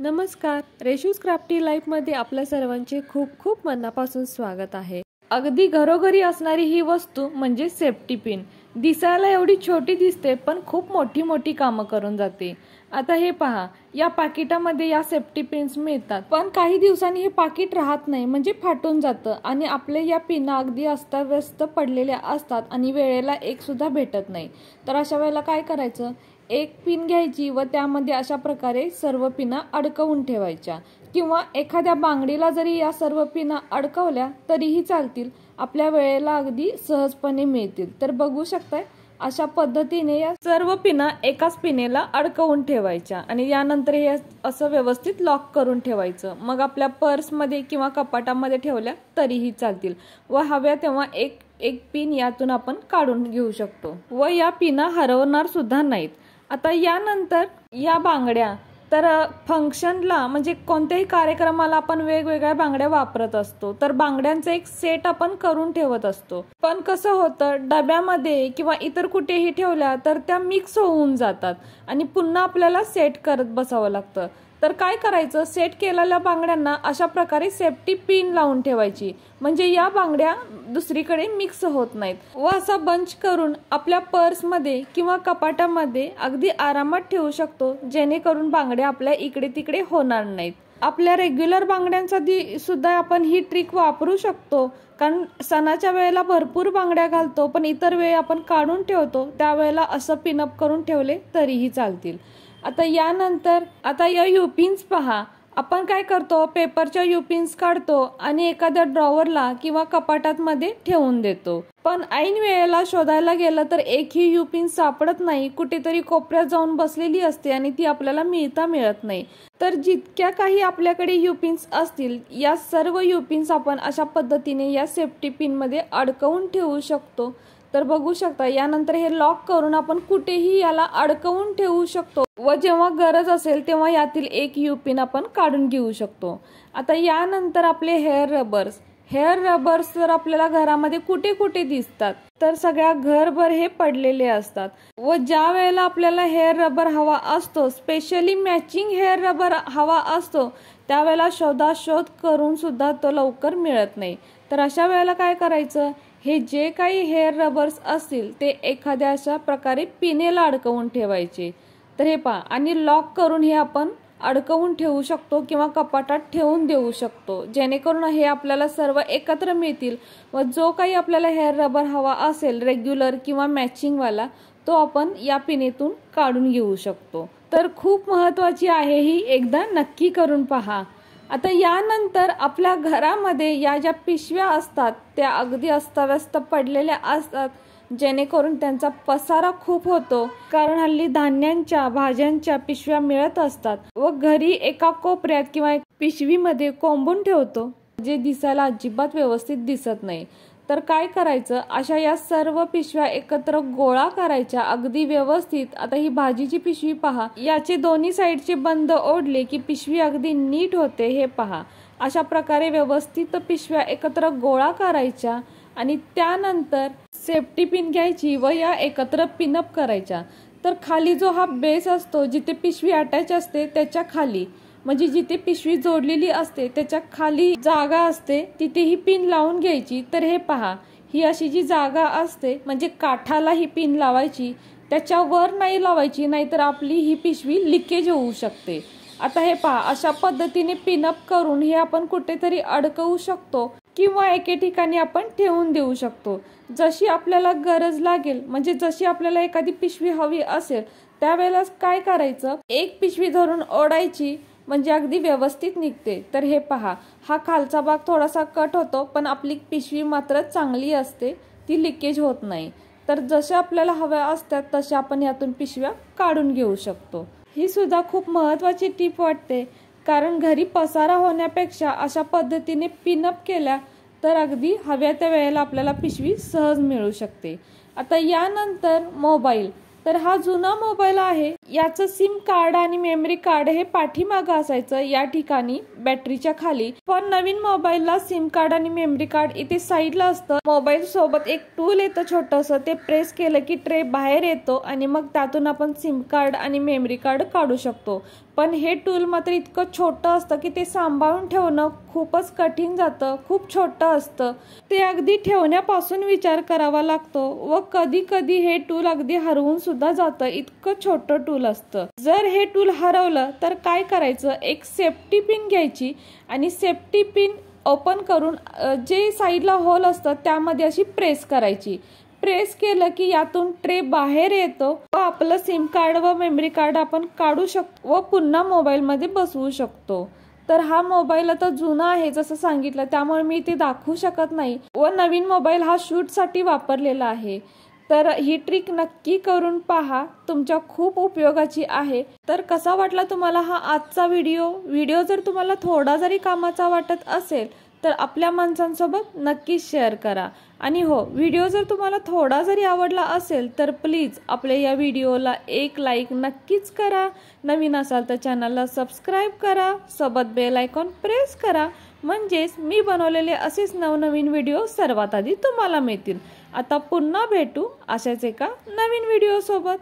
नमस्कार, रेशूज क्राफ्टी लाईफमध्ये आपल्या सर्वांचे खूप खूप मनापासून स्वागत आहे। अगदी घरोघरी असणारी ही वस्तू म्हणजे सेफ्टी पिन। दिसायला एवढी छोटी दिसते पण खूप मोठी मोठी कामं करून जाते। आता हे पहा, या पाकिटामध्ये या सेफ्टी पिन्स मिळतात, पण काही दिवसांनी हे पाकिट राहत नाही, म्हणजे फाटून जातं आणि आपल्या या पिना अगदी अस्ताव्यस्त पडलेल्या असतात आणि वेळेला एक सुद्धा भेटत नाही। तर अशा वेळेला काय करायचं, एक पिन घ्यायची व त्यामध्ये अशा प्रकारे सर्व पिना अडकवून ठेवायच्या, किंवा एखाद्या बांगडीला जरी या सर्व पिना अडकवल्या तरीही चालतील, आपल्या वेळेला अगदी सहजपणे मिळतील। तर बघू शकताय, अशा पद्धतीने या सर्व पिना एकाच पिनेला अडकवून ठेवायच्या आणि यानंतर हे असं व्यवस्थित लॉक करून ठेवायचं। मग आपल्या पर्समध्ये किंवा कपाटामध्ये ठेवल्या तरीही चालतील व हव्या तेव्हा एक एक पिन यातून आपण काढून घेऊ शकतो व या पिना हरवणार सुद्धा नाहीत। आता यानंतर या बांगड्या तर फंक्शनला म्हणजे कोणत्याही कार्यक्रमाला आपण वेगवेगळ्या बांगड्या वापरत असतो, तर बांगड्यांचा एक सेट आपण करून ठेवत असतो। पण कसं होतं, डब्यामध्ये किंवा इतर कुठेही ठेवल्या तर त्या मिक्स होऊन जातात आणि पुन्हा आपल्याला सेट करत बसावं लागतं। तर काय करायचं, सेट केलेल्या बांगड्यांना अशा प्रकारे सेफ्टी पिन लावून ठेवायची, म्हणजे या बांगड्या दुसरीकडे मिक्स होत नाहीत व असा बंच करून आपल्या पर्समध्ये किंवा कपाटामध्ये अगदी आरामात ठेवू शकतो, जेणेकरून बांगड्या आपल्या इकडे तिकडे होणार नाहीत। आपल्या रेग्युलर बांगड्यांसाठी सुद्धा आपण ही ट्रिक वापरू शकतो, कारण सणाच्या वेळेला भरपूर बांगड्या घालतो पण इतर वेळी आपण काढून ठेवतो, त्यावेळेला असं पिनअप करून ठेवले तरीही चालतील। आता यानंतर आता या युपिन्स पहा, आपण काय करतो, पेपरच्या युपिन्स काढतो आणि एखाद्या ड्रॉवरला किंवा कपाटात मध्ये ठेवून देतो, पण ऐन वेळेला शोधायला गेलं तर एकही युपिन सापडत नाही, कुठेतरी कोपऱ्यात जाऊन बसलेली असते आणि ती आपल्याला मिळत नाही। तर जितक्या काही आपल्याकडे युपिन्स असतील, या सर्व युपिन्स आपण अशा पद्धतीने या सेफ्टी पिन मध्ये अडकवून ठेवू शकतो। तर बघू शकता, यानंतर हे लॉक करून आपण कुठेही याला अडकवून ठेवू शकतो व जेव्हा गरज असेल तेव्हा यातील एक युपिन आपण काढून घेऊ शकतो। आता यानंतर आपले हेअर रबर्स तर आपल्याला घरामध्ये कुठे कुठे दिसतात, तर सगळ्या घरभर हे पडलेले असतात व ज्या वेळेला आपल्याला हेअर रबर हवा असतो, स्पेशली मॅचिंग हेअर रबर हवा असतो, त्यावेळेला शोधाशोध करून सुद्धा तो लवकर मिळत नाही। तर अशा वेळेला काय करायचं, हे जे काही हेअर रबर्स असतील ते एखाद्या अशा प्रकारे पिनेला अडकवून ठेवायचे। तर हे पहा, आणि लॉक करून हे आपण अडकवून ठेवू शकतो किंवा कपाटात ठेवून देऊ शकतो, जेणेकरून हे आपल्याला सर्व एकत्र मिळतील व जो काही आपल्याला हेअर रबर हवा असेल रेग्युलर किंवा मॅचिंग वाला, तो आपण या पिनेतून काढून घेऊ शकतो। तर खूप महत्त्वाची आहे ही, एकदा नक्की करून पहा। आता यानंतर आपल्या घरामध्ये या ज्या पिशव्या असतात त्या अगदी अस्ताव्यस्त पडलेल्या असतात, जेणेकरून त्यांचा पसारा खूप होतो, कारण हल्ली धान्यांच्या भाज्यांच्या पिशव्या मिळत असतात व घरी एका कोपऱ्यात किंवा एक पिशवीमध्ये कोंबून ठेवतो, जे दिसायला अजिबात व्यवस्थित दिसत नाही। तर काय करायचं, अशा या सर्व पिशव्या एकत्र गोळा करायच्या अगदी व्यवस्थित। आता ही भाजीची पिशवी पहा, याचे दोन्ही साईडचे बंद ओढले की पिशवी अगदी नीट होते। हे पहा, अशा प्रकारे व्यवस्थित पिशव्या एकत्र गोळा करायच्या आणि त्यानंतर सेफ्टी पिन घ्यायची व या एकत्र पिनअप करायच्या। तर खाली जो हा बेस असतो, जिथे पिशवी अटॅच असते त्याच्या खाली, म्हणजे जिथे पिशवी जोडलेली असते त्याच्या खाली जागा असते, तिथे ही पिन लावून घ्यायची। तर हे पहा, ही अशी जी जागा असते, म्हणजे काठाला ही पिन लावायची, त्याच्यावर नाही लावायची, नाहीतर आपली ही पिशवी लिकेज होऊ शकते। आता हे पहा, अशा पद्धतीने पिनअप करून हे आपण कुठेतरी अडकवू शकतो किंवा एके ठिकाणी आपण ठेवून देऊ शकतो। जशी आपल्याला गरज लागेल, म्हणजे जशी आपल्याला एखादी पिशवी हवी असेल त्यावेळेला काय करायचं, एक पिशवी धरून ओढायची, म्हणजे अगदी व्यवस्थित निघते। तर हे पहा, हा खालचा भाग थोडासा कट होतो, पण आपली पिशवी मात्र चांगली असते, ती लिकेज होत नाही। तर जशा आपल्याला हव्या असतात तशा आपण यातून पिशव्या काढून घेऊ शकतो। ही सुद्धा खूप महत्त्वाची टिप वाटते, कारण घरी पसारा होण्यापेक्षा अशा पद्धतीने पिनअप केल्या तर अगदी हव्या त्या वेळेला आपल्याला पिशवी सहज मिळू शकते। आता यानंतर मोबाईल, तर हा जुना मोबाईल आहे, याचं सिम कार्ड आणि मेमरी कार्ड हे पाठीमागं असायचं या ठिकाणी बॅटरीच्या खाली, पण नवीन मोबाईलला सिम कार्ड आणि मेमरी कार्ड इथे साईडला असतं। मोबाईल सोबत एक टूल येतं छोटंसं, ते प्रेस केलं की ट्रे बाहेर येतो आणि मग त्यातून आपण सिम कार्ड आणि मेमरी कार्ड काढू शकतो। पण हे टूल मात्र इतकं छोटं असतं की ते सांभाळून ठेवणं खूपच कठीण जातं, खूप छोटं असतं. ते अगदी ठेवण्यापासून विचार करावा लागतो व कधी कधी हे टूल अगदी हरवून सुद्धा जातं, इतकं छोटं टूल असतं. जर हे टूल हरवलं तर काय करायचं, एक सेफ्टी पिन घ्यायची आणि सेफ्टी पिन ओपन करून जे साईडला होल असतं त्यामध्ये अशी प्रेस करायची. प्रेस केलं की यातून ट्रे बाहेर येतो व आपलं सिम कार्ड व मेमरी कार्ड आपण काढू शकतो व पुन्हा मोबाईलमध्ये बसवू शकतो. तर हा मोबाईल आता जुना आहे जसं सांगितलं, त्यामुळे मी ते दाखवू शकत नाही व नवीन मोबाईल हा शूटसाठी वापरलेला आहे. तर ही ट्रिक नक्की करून पहा, तुमच्या खूप उपयोगाची आहे. तर कसा वाटला तुम्हाला हा आजचा व्हिडिओ जर तुम्हाला थोडा जरी कामाचा वाटत असेल तर आपल्या माणसांसोबत नक्कीच शेअर करा. आणि हो, व्हिडिओ जर तुम्हाला थोडा जरी आवडला असेल तर प्लीज आपल्या या व्हिडिओला एक लाईक नक्कीच करा. नवीन असाल तर चॅनलला सबस्क्राईब करा, सोबत बेल आयकॉन प्रेस करा, म्हणजेच मी बनवलेले असेच नवनवीन व्हिडिओ सर्वात आधी तुम्हाला मिळतील. आता पुन्हा भेटू अशाच एका नवीन व्हिडिओ सोबत.